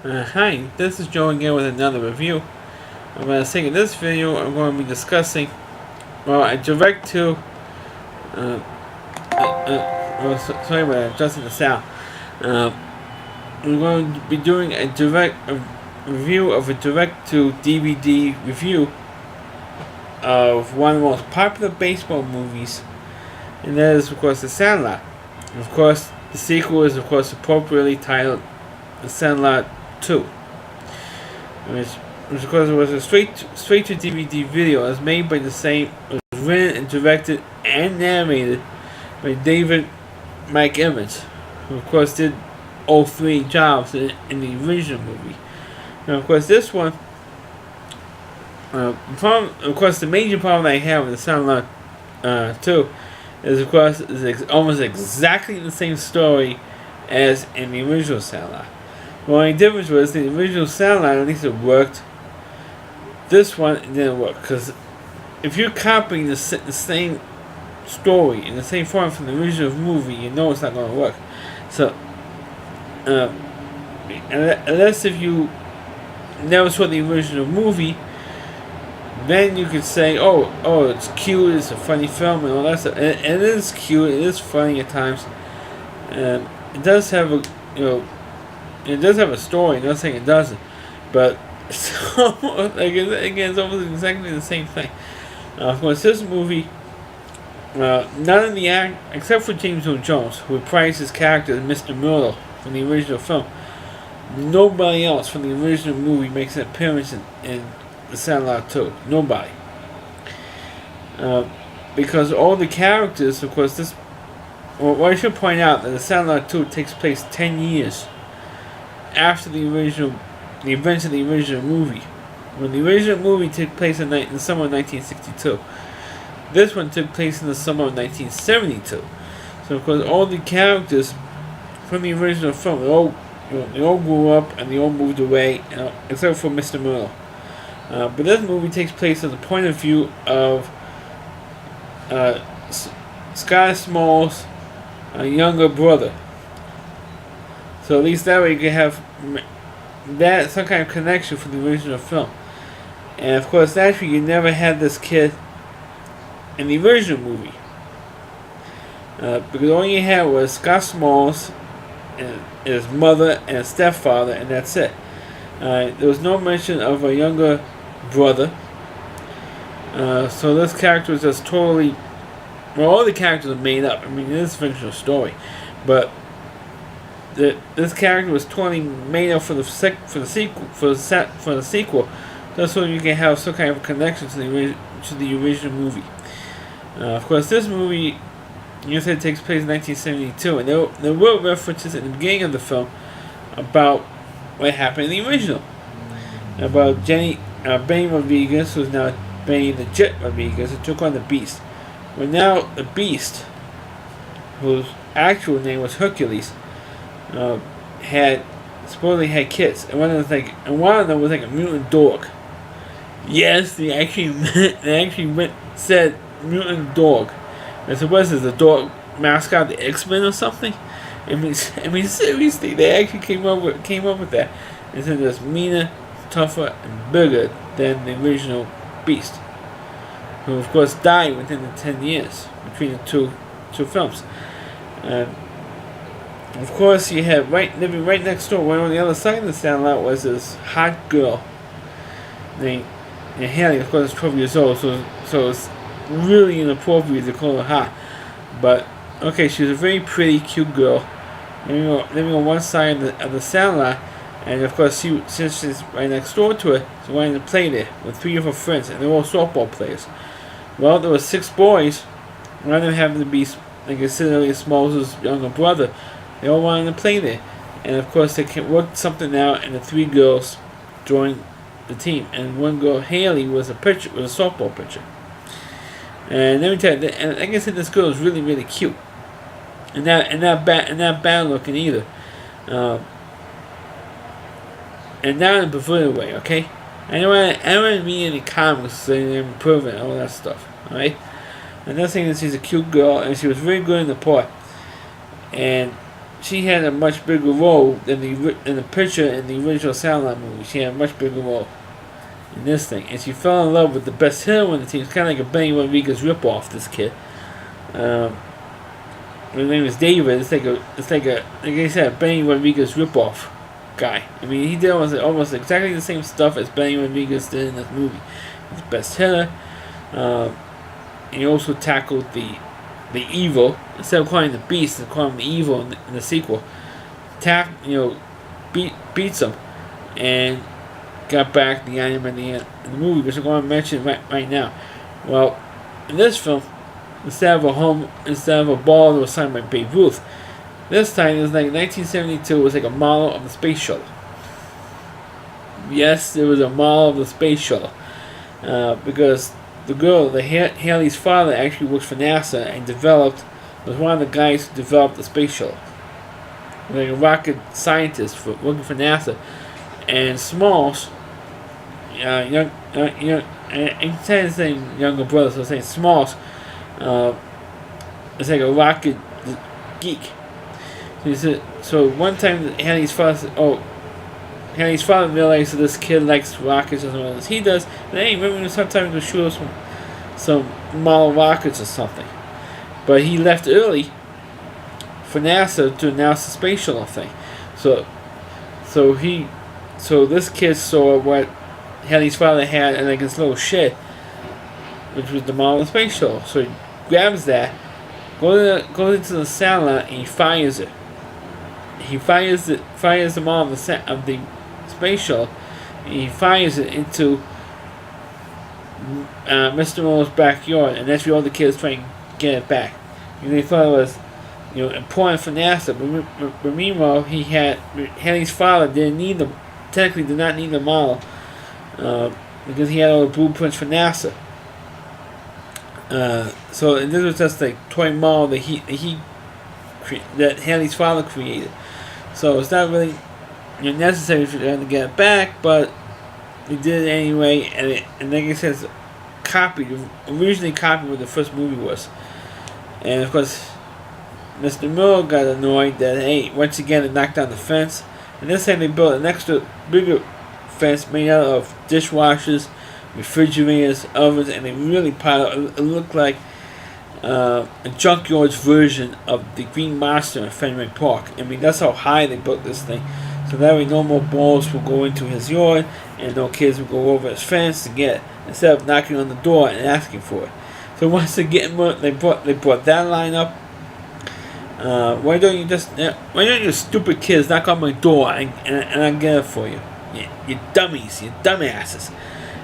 Hi, this is Joe again with another review. I'm going to say in this video I'm going to be discussing, a direct to, sorry about adjusting the sound. We're going to be doing a review of a direct to DVD review of one of the most popular baseball movies, and that is of course The Sandlot. And of course, the sequel is of course appropriately titled The Sandlot 2. Which of course was a straight to DVD video. It was made by the same, it was written and directed and narrated by David Mike Evans, who of course did all three jobs in the original movie. Now of course this one, of course the major problem I have with the Sandlot 2 is of course almost exactly the same story as in the original Sandlot. The only difference was the original Sandlot, at least it worked. This one didn't work, because if you're copying the same story in the same form from the original movie, you know it's not going to work. So, unless if you never saw the original movie, then you could say, oh, it's cute, it's a funny film, and all that stuff. And it is cute, it is funny at times. It does have it does have a story. I'm not saying it doesn't, but it's almost exactly the same thing. Of course, this movie, none of the except for James Earl Jones, who reprised his character as Mr. Myrtle from the original film, nobody else from the original movie makes an appearance in The Sandlot 2. Nobody. Because all the characters, of course, well, I should point out that The Sandlot 2 takes place 10 years after the events of the original movie. When the original movie took place in the summer of 1962, this one took place in the summer of 1972. So of course, all the characters from the original film, they all grew up and they all moved away, except for Mr. Myrtle. But this movie takes place from the point of view of Scott Small's younger brother. So at least that way you can have that some kind of connection from the original film. And of course, naturally, you never had this kid in the original movie, because all you had was Scott Smalls and his mother and his stepfather, and that's it. There was no mention of a younger brother. So this character was just totally. Well, all the characters are made up. I mean, it is a fictional story, but this character was totally made up for the sequel, just so you can have some kind of connection to the original movie. Of course, this movie, you said, takes place in 1972, and there were references in the beginning of the film about what happened in the original, about Benny Rodriguez, who's now Benny the Jet Rodriguez, who took on the Beast. Well, now the Beast, whose actual name was Hercules, supposedly had kids, and one of them was like a mutant dog. Yes, they actually said mutant dog. And so what is the dog mascot, the X-Men or something? I mean seriously, they actually came up with that, and said it was meaner, tougher, and bigger than the original Beast, who of course died within the 10 years between the two films. Of course, you had living right next door, right on the other side of the Sandlot, was this hot girl named Haley. Of course, 12 years old, so it's really inappropriate to call her hot. But okay, she was a very pretty, cute girl living on one side of the Sandlot, and of course, since she's right next door to it, she wanted to play there with 3 of her friends, and they're all softball players. Well, there were 6 boys. One of them happened to be, like I said earlier, Smalls' younger brother. They all wanted to play there, and of course they worked something out, and the 3 girls joined the team. And one girl, Haley, was a softball pitcher. And let me tell you, and like I said, this girl is really, really cute, and not bad looking either, and not in a perverted way. Okay, I don't want to read any comics saying they're improving and all that stuff. All right, I'm not saying that she's a cute girl, and she was very good in the part, and she had a much bigger role than in the picture in the original Sandlot movie. She had a much bigger role in this thing, and she fell in love with the best hitter on the team. It's kind of like a Benny Rodriguez ripoff. This kid, his name is David. It's like I said, a Benny Rodriguez ripoff guy. I mean, he did almost exactly the same stuff as Benny Rodriguez did in this movie. He's the best hitter. He also tackled the evil, instead of calling him the beast, they call him the evil in the sequel. Beats him, and got back the item in the movie, which I'm going to mention right now. Well, in this film, instead of a ball that was signed by Babe Ruth, this time it was like 1972. It was like a model of the space shuttle. Yes, there was a model of the space shuttle, because Haley's father actually works for NASA and was one of the guys who developed the space shuttle. Like a rocket scientist working for NASA. And Smalls, I'm saying younger brother, so I'm saying Smalls, is like a rocket geek. So one time Haley's father realized that this kid likes rockets as well as he does. And hey, maybe sometimes we'll shoot us some model rockets or something. But he left early for NASA to announce the space shuttle thing. So this kid saw what Haley's father had in like his little shed, which was the model of the space shuttle. So he grabs that, goes into the Sandlot, and he fires it. He fires the model of the space shuttle, and he fires it into Mr. Mo's backyard, and that's where all the kids try and get it back. And they thought it was, important for NASA, but meanwhile, Haley's father technically did not need the model, because he had all the blueprints for NASA. So this was just a toy model that Haley's father created. So it's not really necessary for them to get it back, but they did it anyway, and like I said, it's originally copied what the first movie was. And of course, Mr. Miller got annoyed that, hey, once again they knocked down the fence, and this time they built an extra bigger fence made out of dishwashers, refrigerators, ovens, and they really piled it. It looked like a junkyard's version of the Green Monster in Fenway Park. I mean, that's how high they built this thing. So that way no more balls will go into his yard, and no kids will go over his fence to get it, instead of knocking on the door and asking for it. So once again, they brought that line up. Why don't you stupid kids knock on my door and I get it for you? You dummies, you dumbasses.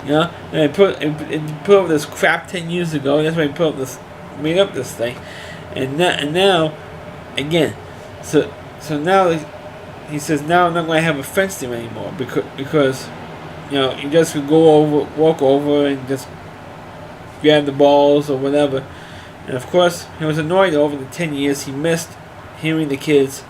And they put up this crap 10 years ago. That's why they made up this thing, and now again, so now he says now I'm not going to have a fence there anymore because you just could walk over and just grab the balls or whatever. And of course, he was annoyed over the 10 years he missed hearing the kids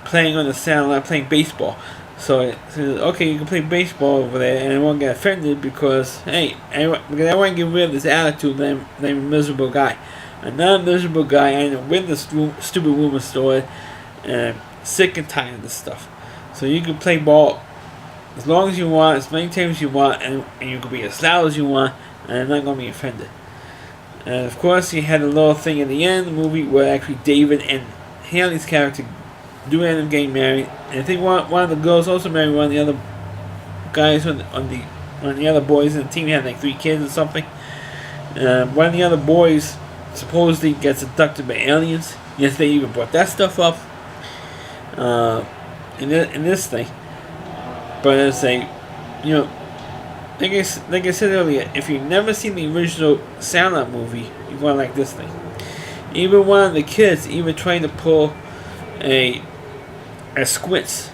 playing on the Sandlot, playing baseball. So he says, okay, you can play baseball over there, and I won't get offended because, hey, I want to get rid of this attitude that I'm a miserable guy. I'm not a miserable guy. I know where the stupid rumor started, and I'm sick and tired of this stuff. So you can play ball as long as you want, as many times as you want, and you can be as loud as you want, and I'm not going to be offended. And of course, he had a little thing at the end of the movie where actually David and Haley's character do end up getting married. And I think one of the girls also married one of the other guys one of the other boys in the team. Had like 3 kids or something. One of the other boys supposedly gets abducted by aliens. Yes, they even brought that stuff up in this thing. But it's like, like I said earlier, if you've never seen the original Sandlot movie, you're going to like this thing. Even one of the kids trying to pull a squints.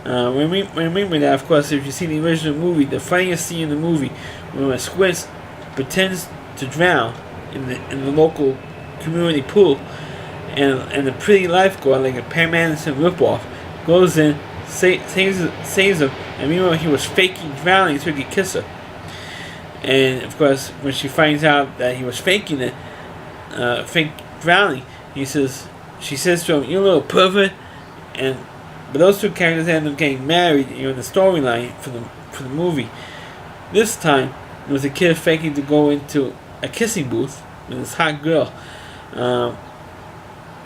Remember that, of course, if you see the original movie, the funniest scene in the movie, when a squints pretends to drown in the local community pool, and the pretty lifeguard, like a Pam Anderson ripoff, goes in, saves him, and meanwhile he was faking drowning so he could kiss her. And of course, when she finds out that he was faking it, fake drowning, she says to him, "You little pervert, but those two characters end up getting married. In the storyline for the movie. This time, it was a kid faking to go into a kissing booth with this hot girl.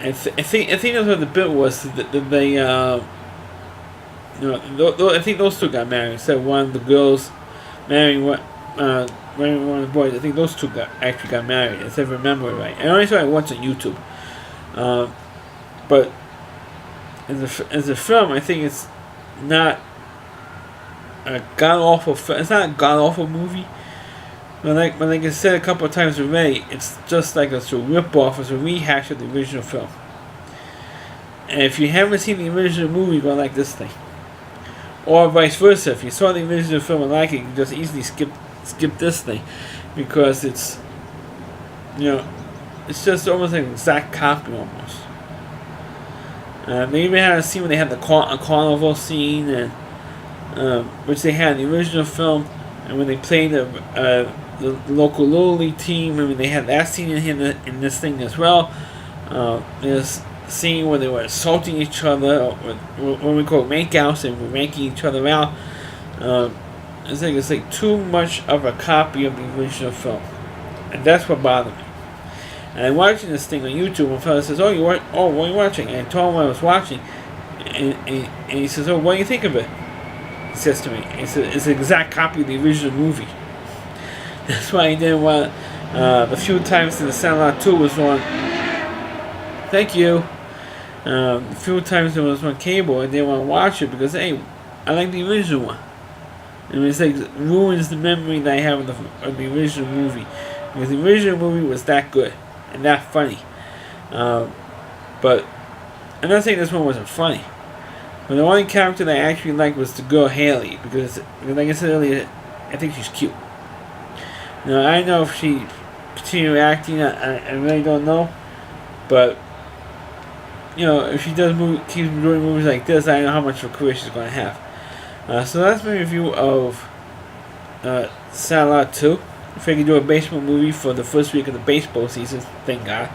I think that's what the bit was. That they, I think those two got married. Instead of one of the girls marrying one of the boys. I think those two actually got married. If I remember right. I only saw it once on YouTube. But as a film, I think it's not a god awful. It's not a god awful movie. But like I said a couple of times already, it's just like a rip off, it's a rehash of the original film. And if you haven't seen the original movie, you're gonna like this thing. Or vice versa. If you saw the original film and like it, you can just easily skip this thing, because it's it's just almost like an exact copy almost. They even had a scene when they had the carnival scene, and which they had in the original film, and when they played the local Little League team, I mean, they had that scene in this thing as well. There's a scene where they were assaulting each other, or what we call makeouts, and were making each other out. It's like too much of a copy of the original film, and that's what bothered me. And I'm watching this thing on YouTube, and a fellow says, what are you watching? And I told him what I was watching, and he says, what do you think of it? He says to me, it's an exact copy of the original movie. That's why I didn't want, the few times that the Sandlot 2 was on, thank you, the few times it was on cable, I didn't want to watch it, because, hey, I like the original one. I mean, it's like, it ruins the memory that I have of the original movie, because the original movie was that good, and that funny. But, I'm not saying this one wasn't funny, but the only character that I actually liked was the girl Haley, because like I said earlier, I think she's cute. Now, I know if she continued acting, I really don't know, but if she does keep doing movies like this, I don't know how much of a career she's going to have. So that's my review of Sandlot 2. If I could do a baseball movie for the first week of the baseball season, thank God.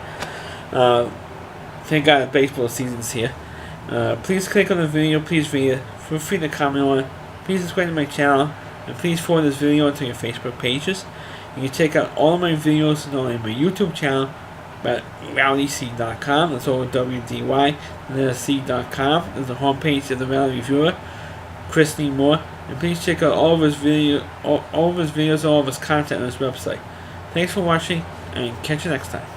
Thank God the baseball season's here. Please click on the video. Please feel free to comment on it. Please subscribe to my channel. And please forward this video to your Facebook pages. You can check out all of my videos on my YouTube channel at rowdyc.com. That's OWDY. And then C.com. There's the homepage of the Rowdy Reviewer, Christine Moore. And please check out all of his videos, all of his content on his website. Thanks for watching, and catch you next time.